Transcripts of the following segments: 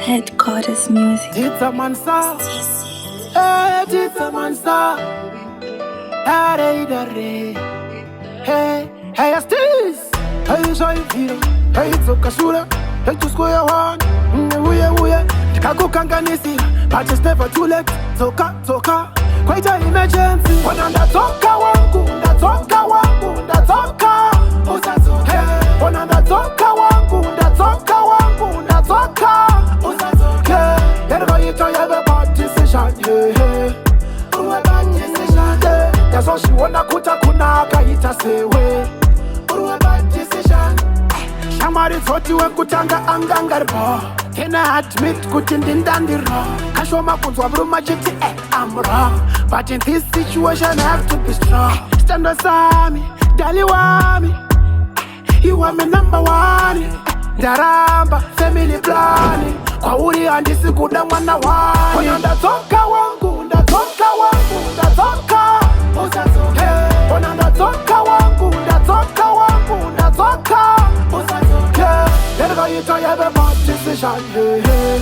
Headquarters music. Didzaman sa, hey Didzaman sa, hey dare, hey hey astis, hey Nisyvisuals, hey ndadzoka shura, hey to square one, uye, ndikakukanganisira, but it's never too late. Ndadzoka, quite an emergency. Wana ndadzoka wangu, ndadzoka, usadzoke. Wana ndadzoka wangu, ndadzoka, usadzoke. You have a bad decision, yeah. Bad decision, yeah. That's all she wanna kuta kunaka ita sewe. Bad decision. Shamari thought we kutanga angangarba. Can I admit kutindindandira? Kashoma kunzwa bruma jiti, I'm wrong. But in this situation I have to be strong. Stand aside me, dali wami. You are my number one. Daramba, family planning. Kwa uri andisi kuda mwana wani. Wana ndadzoka wangu, ndadzoka, usadzoke. Wana ndadzoka wangu, ndadzoka, usadzoke. Never you have a bad decision, yeah.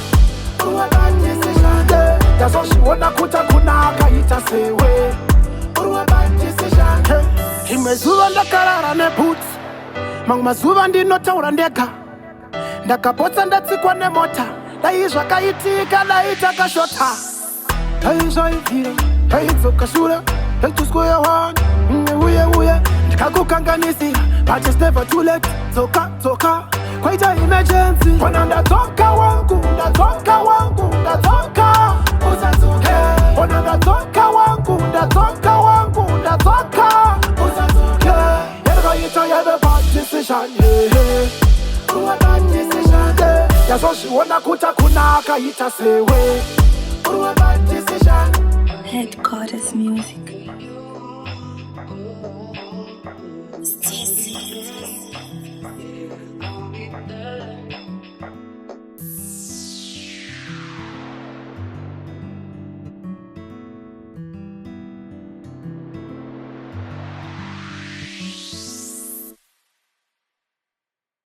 Bad decision, yeah. That's all she wanna kuta kunaka ita sewe. Bad decision, yeah. Imezuva ndakarara ne boots. Mazuva ndinotaura ndega. Ndakapotsa ndatsikwa nemota. Dai zvakaitika daita kashota. Hey Nisyvisuals, hey ndadzoka shura, hey to square one, uye, ndikakukanganisira, but it's never too late. Ndadzoka, quite an emergency. Wana ndadzoka wangu, usadzoke. Wana ndadzoka wangu, usadzoke. You have a bad decision, yeah. Bad decision, yeah. That's all she wanna kuta kunaka ita sewe. Bad decision. Headquarters music.